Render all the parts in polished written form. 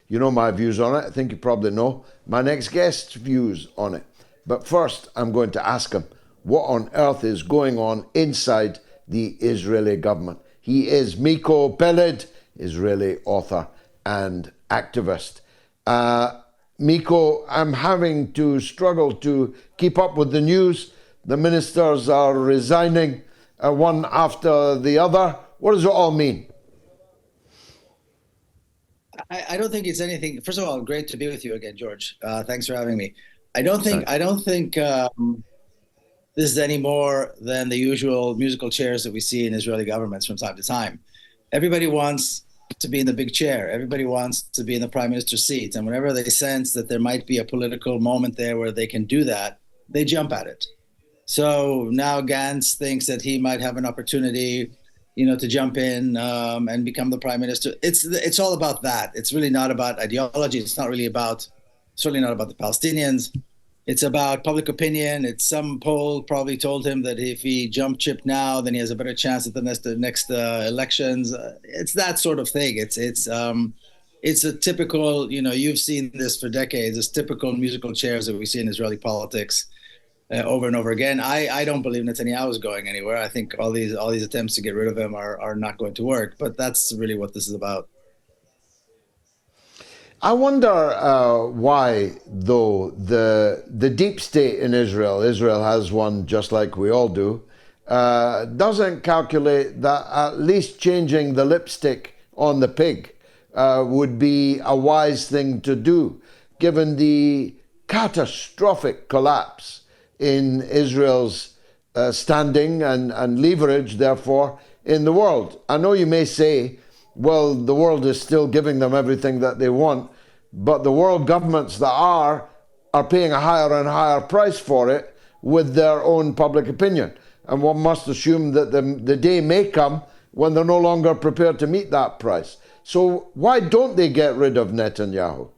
You know my views on it. I think you probably know my next guest's views on it. But first, I'm going to ask him what on earth is going on inside the Israeli government. He is Miko Peled, Israeli author and activist. Miko, I'm having to struggle to keep up with the news. The ministers are resigning one after the other. What does it all mean? I don't think it's anything. First of all, great to be with you again, George. Thanks for having me. Thanks. I don't think this is any more than the usual musical chairs that we see in Israeli governments from time to time. Everybody wants to be in the big chair. Everybody wants to be in the prime minister's seat. And whenever they sense that there might be a political moment there where they can do that, they jump at it. So now Gantz thinks that he might have an opportunity, to jump in and become the prime minister. It's all about that. It's really not about ideology. It's certainly not about the Palestinians. It's about public opinion. It's some poll probably told him that if he jump ship now, then he has a better chance at the next elections. It's that sort of thing. It's a typical, you've seen this for decades. It's typical musical chairs that we see in Israeli politics over and over again. I don't believe Netanyahu is going anywhere. I think all these attempts to get rid of him are not going to work. But that's really what this is about. I wonder why, though, the deep state in Israel has one just like we all do, doesn't calculate that at least changing the lipstick on the pig would be a wise thing to do, given the catastrophic collapse in Israel's standing and leverage, therefore, in the world. I know you may say, well, the world is still giving them everything that they want, but the world governments that are paying a higher and higher price for it with their own public opinion. And one must assume that the day may come when they're no longer prepared to meet that price. So why don't they get rid of Netanyahu?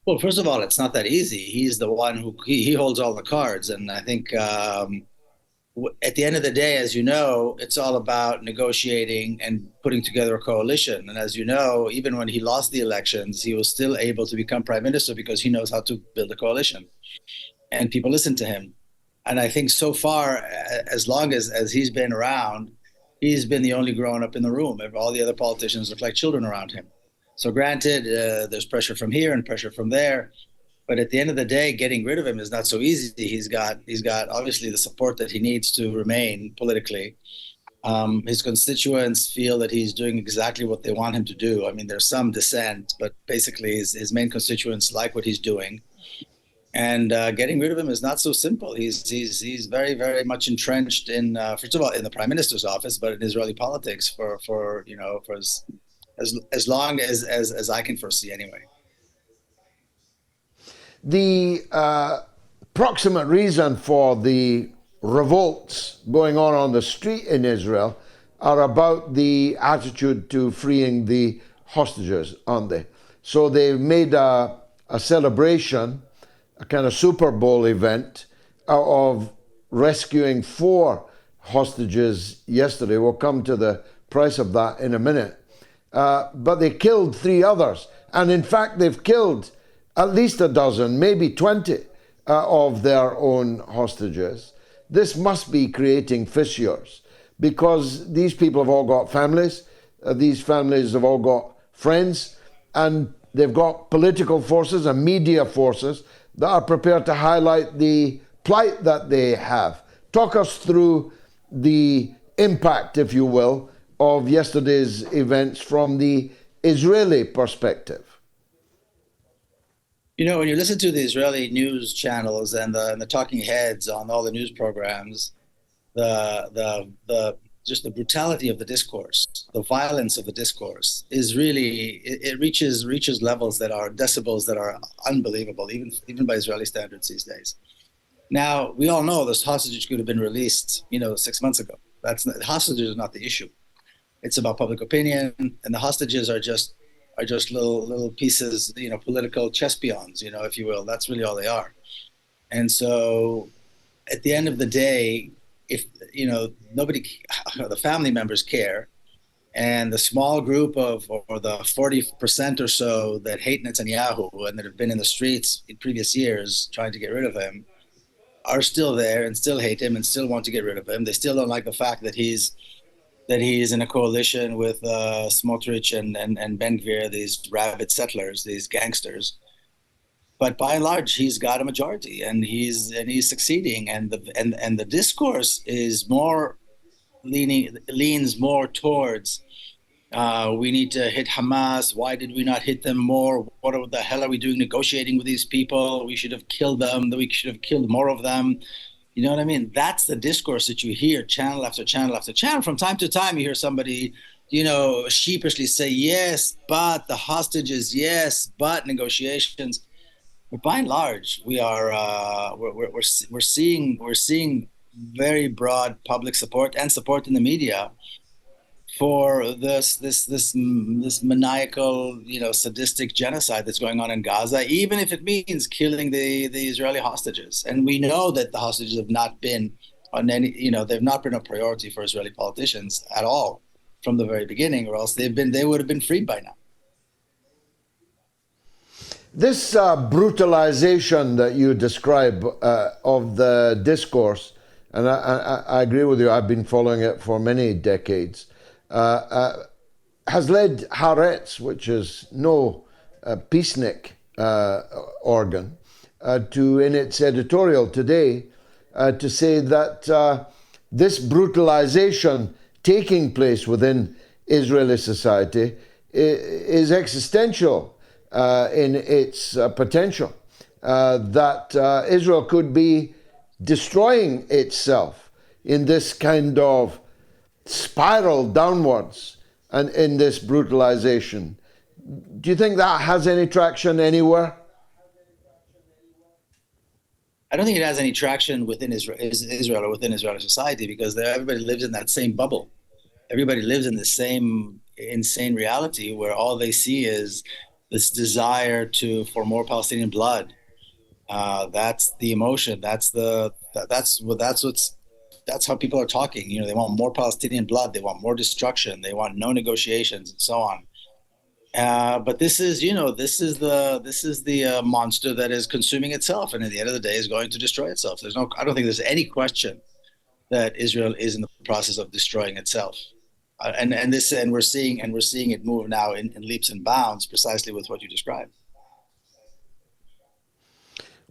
Well, first of all, it's not that easy. He's the one who he holds all the cards. And I think at the end of the day, as you know, it's all about negotiating and putting together a coalition. And as you know, even when he lost the elections, he was still able to become prime minister because he knows how to build a coalition. And people listen to him. And I think so far, as long as he's been around, he's been the only grown-up in the room. All the other politicians look like children around him. So granted, there's pressure from here and pressure from there. But at the end of the day, getting rid of him is not so easy. He's got obviously the support that he needs to remain politically. His constituents feel that he's doing exactly what they want him to do. I mean, there's some dissent, but basically his main constituents like what he's doing. And getting rid of him is not so simple. He's very, very much entrenched in, first of all, in the prime minister's office, but in Israeli politics for as long as I can foresee anyway. The proximate reason for the revolts going on the street in Israel are about the attitude to freeing the hostages, aren't they? So they've made a celebration, a kind of Super Bowl event of rescuing 4 hostages yesterday. We'll come to the price of that in a minute. But they killed 3 others. And in fact, they've killed at least a dozen, maybe 20 of their own hostages. This must be creating fissures because these people have all got families. These families have all got friends, and they've got political forces and media forces that are prepared to highlight the plight that they have. Talk us through the impact, if you will, of yesterday's events from the Israeli perspective. When you listen to the Israeli news channels and the talking heads on all the news programs, just the brutality of the discourse, the violence of the discourse is really, it reaches levels that are decibels that are unbelievable, even by Israeli standards these days. Now, we all know this hostage could have been released, 6 months ago. Hostages are not the issue. It's about public opinion, and the hostages are just little pieces, political chess peons, if you will. That's really all they are. And so at the end of the day, if, the family members care, And the small group of, or the 40% or so that hate Netanyahu and that have been in the streets in previous years trying to get rid of him are still there and still hate him and still want to get rid of him. They still don't like the fact that he's in a coalition with Smotrich and Ben Gvir, these rabid settlers, these gangsters. But by and large, he's got a majority, and he's succeeding. And the discourse is more leans more towards we need to hit Hamas. Why did we not hit them more? What the hell are we doing negotiating with these people? We should have killed them. We should have killed more of them. You know what I mean? That's the discourse that you hear channel after channel after channel. From time to time, you hear somebody, sheepishly say, yes, but the hostages, yes, but negotiations. But by and large, we're seeing very broad public support and support in the media for this maniacal, sadistic genocide that's going on in Gaza, even if it means killing the Israeli hostages. And we know that the hostages have not been they've not been a priority for Israeli politicians at all from the very beginning, or else they would have been freed by now. This brutalization that you describe of the discourse, and I agree with you, I've been following it for many decades, has led Haaretz, which is no peacenik organ, to, in its editorial today, to say that this brutalization taking place within Israeli society is existential in its potential, that Israel could be destroying itself in this kind of spiral downwards and in this brutalization. Do you think that has any traction anywhere? I don't think it has any traction within Israel or within Israeli society, because everybody lives in that same bubble. Everybody lives in the same insane reality where all they see is this desire for more Palestinian blood. That's the emotion. That's how people are talking. They want more Palestinian blood. They want more destruction. They want no negotiations and so on. But this is the monster that is consuming itself, and at the end of the day is going to destroy itself. I don't think there's any question that Israel is in the process of destroying itself. And we're seeing it move now in leaps and bounds, precisely with what you described.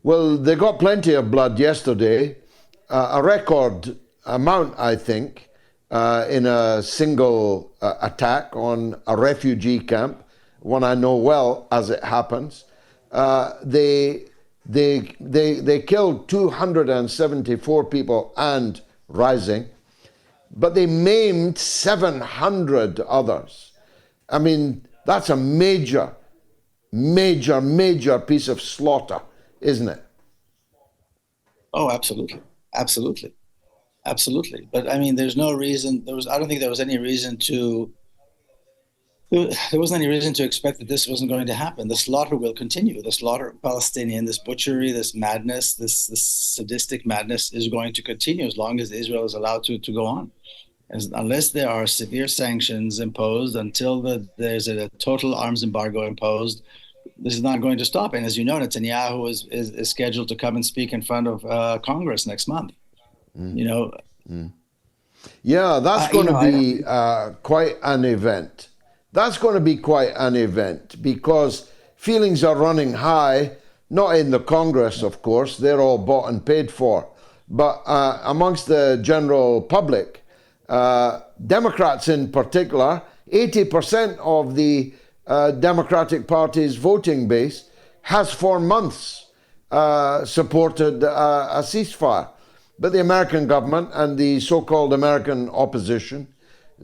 Well, they got plenty of blood yesterday, a record amount, I think, in a single attack on a refugee camp, one I know well as it happens. They killed 274 people and rising, but they maimed 700 others. I mean, that's a major piece of slaughter, isn't it? Oh, absolutely. But I mean, there's no reason. I don't think there was any reason to. There wasn't any reason to expect that this wasn't going to happen. The slaughter will continue. The slaughter of Palestinian, this butchery, this madness, this sadistic madness is going to continue as long as Israel is allowed to go on. Unless there are severe sanctions imposed, until there's a total arms embargo imposed, this is not going to stop. And as you know, Netanyahu is scheduled to come and speak in front of Congress next month. Yeah, that's going to be quite an event. That's going to be quite an event, because feelings are running high, not in the Congress, of course, they're all bought and paid for, but amongst the general public, Democrats in particular. 80% of the Democratic Party's voting base has for months supported a ceasefire. But the American government and the so-called American opposition,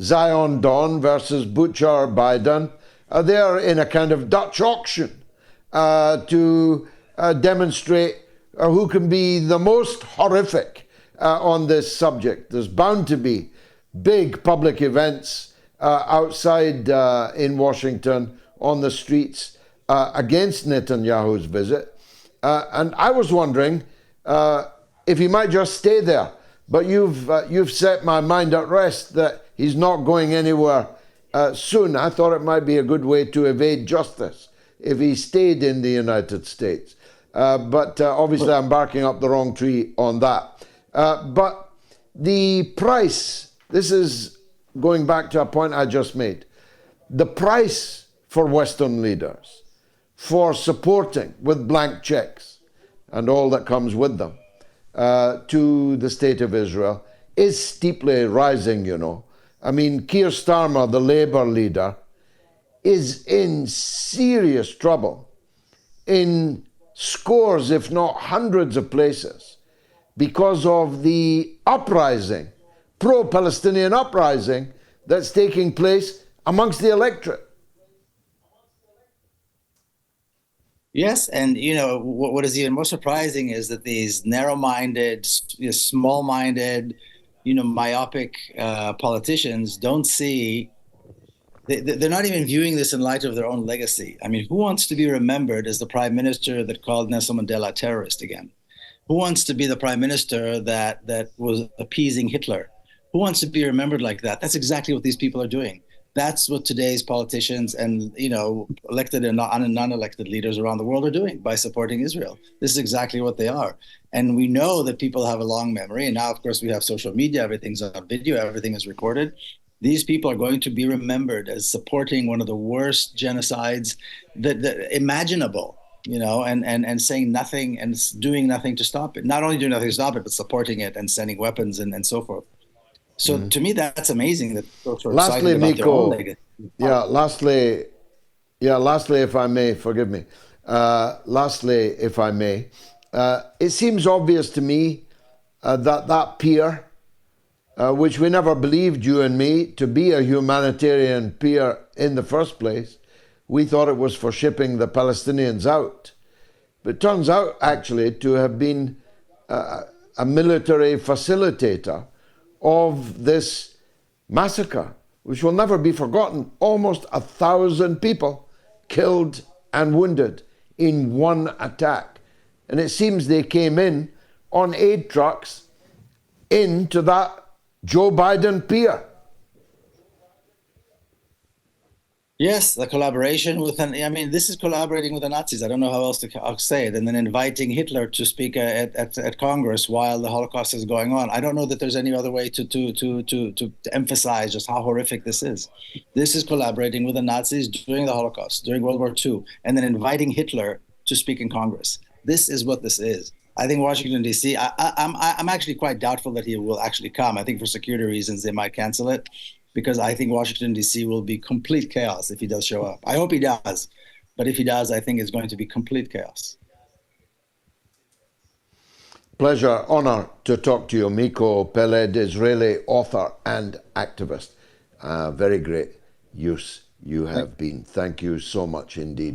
Zion Dawn versus Butcher Biden, they're in a kind of Dutch auction to demonstrate who can be the most horrific on this subject. There's bound to be big public events outside in Washington on the streets against Netanyahu's visit. And I was wondering if he might just stay there. But you've set my mind at rest that he's not going anywhere soon. I thought it might be a good way to evade justice if he stayed in the United States. But obviously I'm barking up the wrong tree on that. But the price, this is going back to a point I just made, the price for Western leaders for supporting with blank checks and all that comes with them to the state of Israel is steeply rising, you know. I mean, Keir Starmer, the Labour leader, is in serious trouble in scores, if not hundreds of places, because of the uprising, pro-Palestinian uprising that's taking place amongst the electorate. Yes, and you know what is even more surprising is that these narrow-minded, small-minded, myopic politicians don't see. They're not even viewing this in light of their own legacy. I mean, who wants to be remembered as the prime minister that called Nelson Mandela a terrorist again? Who wants to be the prime minister that was appeasing Hitler? Who wants to be remembered like that? That's exactly what these people are doing. That's what today's politicians and elected and non-elected leaders around the world are doing by supporting Israel. This is exactly what they are. And we know that people have a long memory. And now, of course, we have social media. Everything's on video. Everything is recorded. These people are going to be remembered as supporting one of the worst genocides that imaginable, and saying nothing and doing nothing to stop it. Not only doing nothing to stop it, but supporting it and sending weapons and so forth. So to me, that's amazing that folks are excited about their own legacy. Lastly, if I may, forgive me. Lastly, if I may, it seems obvious to me that peer, which we never believed, you and me, to be a humanitarian peer in the first place. We thought it was for shipping the Palestinians out. But it turns out actually to have been a military facilitator of this massacre, which will never be forgotten. Almost 1,000 people killed and wounded in one attack. And it seems they came in on aid trucks into that Joe Biden pier. Yes, the collaboration with this is collaborating with the Nazis. I don't know how else to say it. And then inviting Hitler to speak at Congress while the Holocaust is going on. I don't know that there's any other way to emphasize just how horrific this is. This is collaborating with the Nazis during the Holocaust, during World War II, and then inviting Hitler to speak in Congress. This is what this is. I think Washington, D.C., I'm actually quite doubtful that he will actually come. I think for security reasons, they might cancel it, because I think Washington, D.C. will be complete chaos if he does show up. I hope he does. But if he does, I think it's going to be complete chaos. Pleasure, honor to talk to you. Miko Peled, Israeli author and activist. Very great use you have been. Thank you so much indeed.